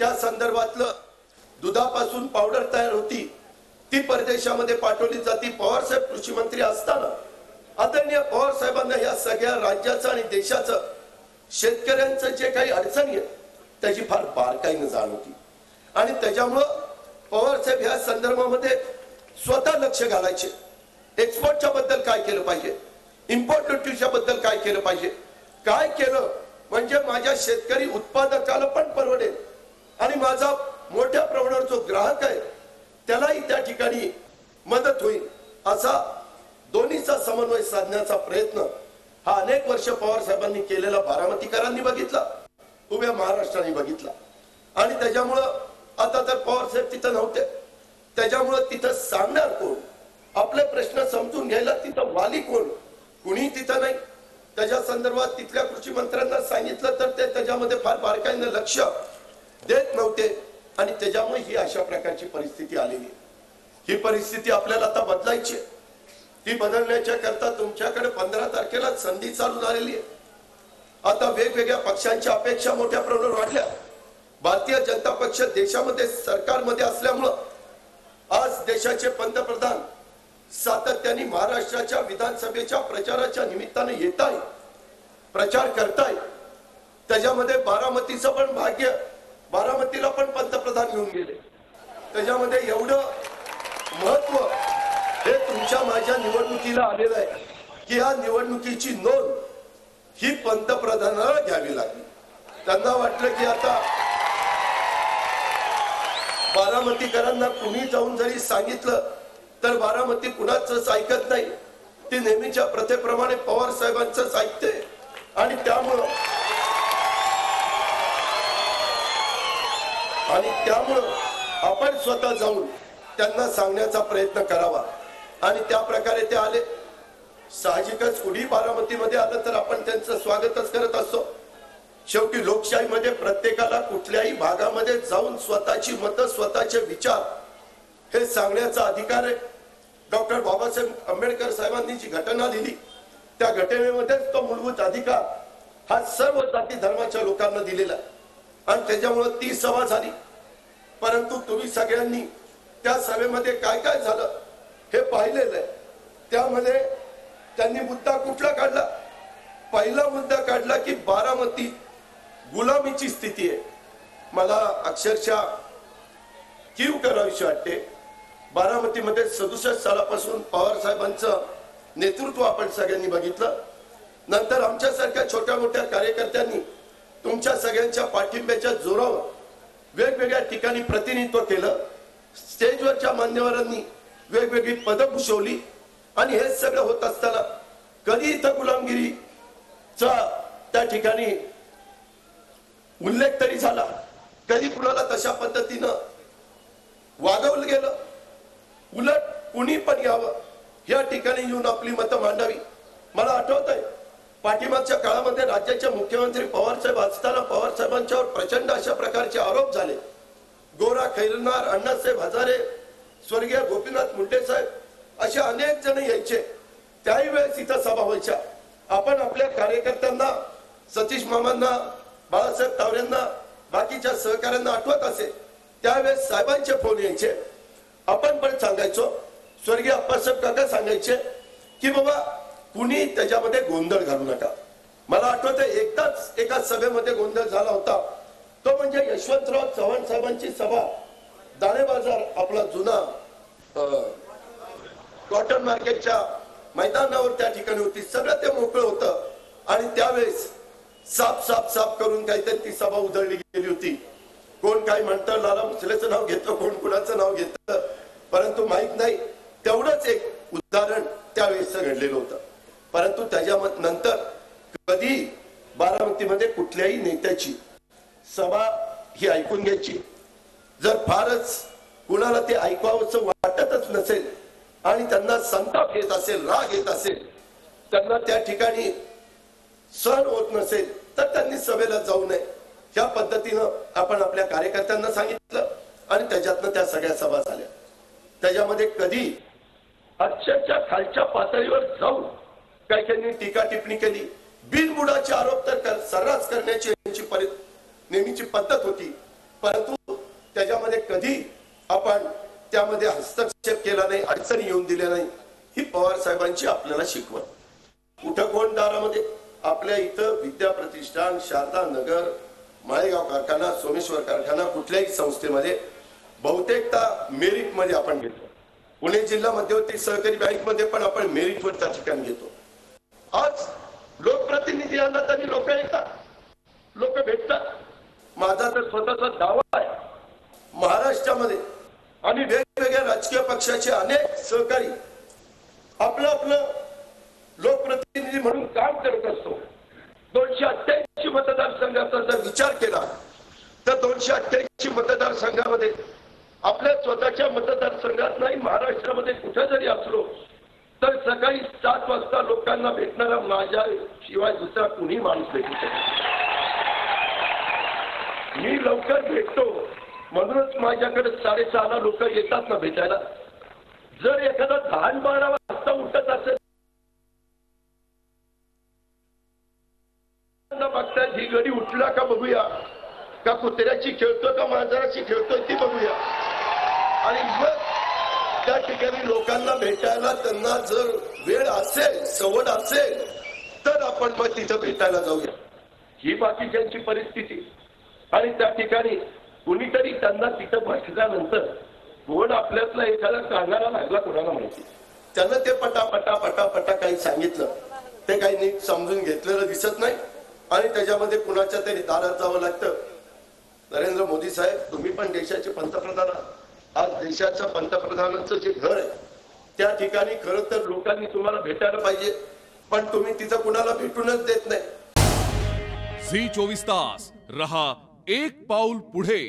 त्या संदर्भातलं दुधापासून पावडर तयार होती ती परदेशामध्ये पाठवली जाती। पवार साहेब कृषी मंत्री असताना आदरणीय पवार साहेबांना या सगळ्या राज्याचं आणि देशाचं शेतकऱ्यांचं जे काही अडचणी आहे त्याची फार बारकाईने जाण होती आणि त्याच्यामुळं पवार साहेब या संदर्भामध्ये स्वतः लक्ष घालायचे। एक्सपोर्टच्या बद्दल काय केलं पाहिजे, इम्पोर्ट ड्युटीच्या बद्दल काय केलं पाहिजे, काय केलं म्हणजे माझ्या शेतकरी उत्पादकाला पण परवडेल आणि माझा मोठ्या प्रमाणावर जो ग्राहक आहे त्यालाही त्या ठिकाणी मदत होईल असा दोन्हीचा समन्वय साधण्याचा प्रयत्न हा अनेक वर्ष पवार साहेबांनी केलेला बारामतीकरांनी बघितला, उभ्या महाराष्ट्राने बघितला आणि त्याच्यामुळं आता तर पवार साहेब तिथं नव्हते, त्याच्यामुळं तिथं सांगणार कोण, आपले प्रश्न समजून घ्यायला तिथं वाली कोण, कुणी तिथं नाही। त्याच्या संदर्भात तिथल्या कृषी मंत्र्यांना सांगितलं तर ते त्याच्यामध्ये फार बारकाईने लक्ष देत नव्हते आणि त्याच्यामुळे ही अशा प्रकारची परिस्थिती आलेली आहे। ही परिस्थिती आपल्याला आता बदलायची आहे। ती बदलण्याच्या करता तुमच्याकडे 15 तारखेला संधी चालू झालेली आहे। आता वेगवेगळ्या पक्षांच्या अपेक्षा मोठ्या प्रमाणावर वाढल्या। भारतीय जनता पक्ष देशामध्ये सरकारमध्ये असल्यामुळं आज देशाचे पंतप्रधान सातत्याने महाराष्ट्राच्या विधानसभेच्या प्रचाराच्या निमित्ताने येत आहे, प्रचार करताय। त्याच्यामध्ये बारामतीचं पण भाग्य, बारामतीला पण पंतप्रधान घेऊन गेले। त्याच्यामध्ये एवढं महत्व हे तुमच्या माझ्या निवडणुकीला आलेलं आहे की या निवडणुकीची नोंद ही पंतप्रधानाला घ्यावी लागली। त्यांना वाटलं की आता बारामतीकरांना कुणी जाऊन जरी सांगितलं तर बारामती कुणाचंच ऐकत नाही, ती नेहमीच्या प्रथेप्रमाणे पवार साहेबांचंच ऐकते आणि त्यामुळं आपण स्वतः जाऊन त्यांना सांगण्याचा प्रयत्न करावा आणि त्या प्रकारे ते आले। साहजिकच कुणी बारामतीमध्ये आलं तर आपण त्यांचं स्वागतच करत असतो। शेवटी लोकशाहीमध्ये प्रत्येकाला कुठल्याही भागामध्ये जाऊन स्वतःची मतं, स्वतःचे विचार हे सांगण्याचा अधिकार आहे। डॉक्टर बाबासाहेब आंबेडकर साहेबांनी जी घटना दिली त्या घटनेमध्येच तो मूलभूत अधिकार हा सर्व जाती धर्माच्या लोकांना दिलेला आहे आणि त्याच्यामुळे ती सभा झाली। परंतु तुम्ही सगळ्यांनी त्या सभेमध्ये काय काय झालं हे पाहिलेलं आहे। त्यामध्ये त्यांनी मुद्दा कुठला काढला, पहिला मुद्दा काढला की बारामती गुलामीची स्थिती आहे। मला अक्षरशः कीव करावीशी वाटते। बारामतीमध्ये 67 सालापासून पवार साहेबांचं नेतृत्व आपण सगळ्यांनी बघितलं। नंतर आमच्यासारख्या छोट्या मोठ्या कार्यकर्त्यांनी तुमच्या सगळ्यांच्या पाठिंब्याच्या जोरावर वेगवेगळ्या ठिकाणी प्रतिनिधित्व केलं। स्टेजवरच्या मान्यवरांनी वेगवेगळी पदं भूषवली आणि हे सगळं होत असताना कधी इथं गुलामगिरीचा त्या ठिकाणी उल्लेख तरी झाला, कधी कुणाला तशा पद्धतीनं वागवलं गेलं। उलट कुणी पण यावं या ठिकाणी येऊन आपली मतं मांडावी। मला आठवत आहे पाठीमागच्या काळामध्ये राज्याचे मुख्यमंत्री पवार साहेब असताना पवार साहेबांच्यावर प्रचंड अशा प्रकारचे आरोप झाले। गोरा खैरनार, अण्णासाहेब हजारे, स्वर्गीय गोपीनाथ मुंडे साहेब असे अनेक जण यायचे। त्याही वेळेस इथं सभा व्हायच्या। आपण आपल्या कार्यकर्त्यांना, सतीश मामांना, बाळासाहेब तावरेंना, बाकीच्या सहकाऱ्यांना आठवत असेल त्यावेळेस साहेबांचे फोन यायचे। आपण पण सांगायचो, स्वर्गीय अप्पासाहेब काका सांगायचे की बाबा कुणी त्याच्यामध्ये गोंधळ घालू नका। मला आठवत आहे एकदाच एका सभेमध्ये गोंधळ झाला होता, तो म्हणजे यशवंतराव चव्हाण साहेबांची सभा दाणे बाजार आपला जुना कॉटन मार्केटच्या मैदानावर त्या ठिकाणी होती। सगळं ते मोकळं होतं आणि त्यावेळेस साफ करून काहीतरी ती सभा उधळली गेली होती। कोण काय म्हणतं, लाला मुसलेचं नाव घेतं, कोण कुणाचं नाव घेतं, परंतु माहित नाही। तेवढंच एक उदाहरण त्यावेळेस घडलेलं होतं। परंतु त्याच्या नंतर कधी बारामतीमध्ये कुठल्याही नेत्याची सभा ही ऐकून घ्यायची, जर फारच कुणाला ते ऐकावंसं वाटतच नसेल आणि त्यांना संताप येत असेल, राग येत असेल, त्यांना त्या ठिकाणी सहन होत नसेल तर त्यांनी सभेला जाऊ नये। या पद्धतीनं आपण आपल्या कार्यकर्त्यांना सांगितलं आणि त्याच्यातनं त्या सगळ्या सभा झाल्या। त्याच्यामध्ये कधी अक्षरशः खालच्या पातळीवर जाऊन काही टीका टिप्पणी केली, बिनबुडाचे आरोप तर सर्रास करण्याची यांची नेहमीची पद्धत होती। परंतु त्याच्यामध्ये कधी आपण त्यामध्ये हस्तक्षेप केला नाही, अडचणी येऊन दिल्या नाही. ही पवार साहेबांची आपल्याला शिकवण. कुठं कोण दारामध्ये आपल्या इथं विद्या प्रतिष्ठान, शारदा नगर, माळेगाव कारखाना, सोमेश्वर कारखाना कुठल्याही संस्थेमध्ये बहुतेकदा मेरिट मध्ये आपण घेतो. पुणे जिल्हा मध्यवर्ती सहकारी बँक मध्ये पण आपण मेरिट वर त्या ठिकाणी घेतो. आज लोकप्रतिनिधी आणला तरी लोक येतात, लोक भेटतात. माझा तर स्वतःचा दावा आहे महाराष्ट्रामध्ये आणि वेगवेगळ्या राजकीय पक्षाचे अनेक सहकारी आपलं आपलं लोकप्रतिनिधी म्हणून काम करत असतो. 288 मतदारसंघाचा जर विचार केला तर 288 मतदारसंघामध्ये आपल्या स्वतःच्या मतदारसंघात नाही, महाराष्ट्रामध्ये कुठे जरी असलो तर सकाळी 7 वाजता लोकांना भेटणारा माझ्या शिवाय दुसरा कुणी माणूस भेटू शकतो. मी लवकर भेटतो म्हणूनच माझ्याकडे 6:30 लोक येतात ना भेटायला. जर एखादा 10-12 वाजता उठत असेल बघताय ही गडी उठला का बघूया, का कुत्र्याची खेळतो का मांजराची खेळतोय ती बघूया. आणि मग त्या ठिकाणी लोकांना भेटायला त्यांना जर वेळ असेल, सवड असेल तर आपण मग तिथं भेटायला जाऊया. ही बाकीच्यांची परिस्थिती. आणि त्या ठिकाणी कुणीतरी त्यांना तिथं बसल्यानंतर कोण आपल्यातला एखादा सांगायला लागला कोणाला माहिती. त्यानं ते पटा काही सांगितलं, ते काही नीट समजून घेतलेलं दिसत नाही आणि त्याच्यामध्ये कुणाच्या तरी दारात जावं लागतं. नरेंद्र मोदी साहेब, तुम्ही पण देशाचे पंतप्रधान आहात. आज देशाच्या पंतप्रधानांचं जे घर आहे त्या ठिकाणी खरं तर लोकांनी तुम्हाला भेटायला पाहिजे, पण तुम्ही तिथं कुणाला भेटूनच देत नाही. झी 24 तास रहा एक पाऊल पुढे.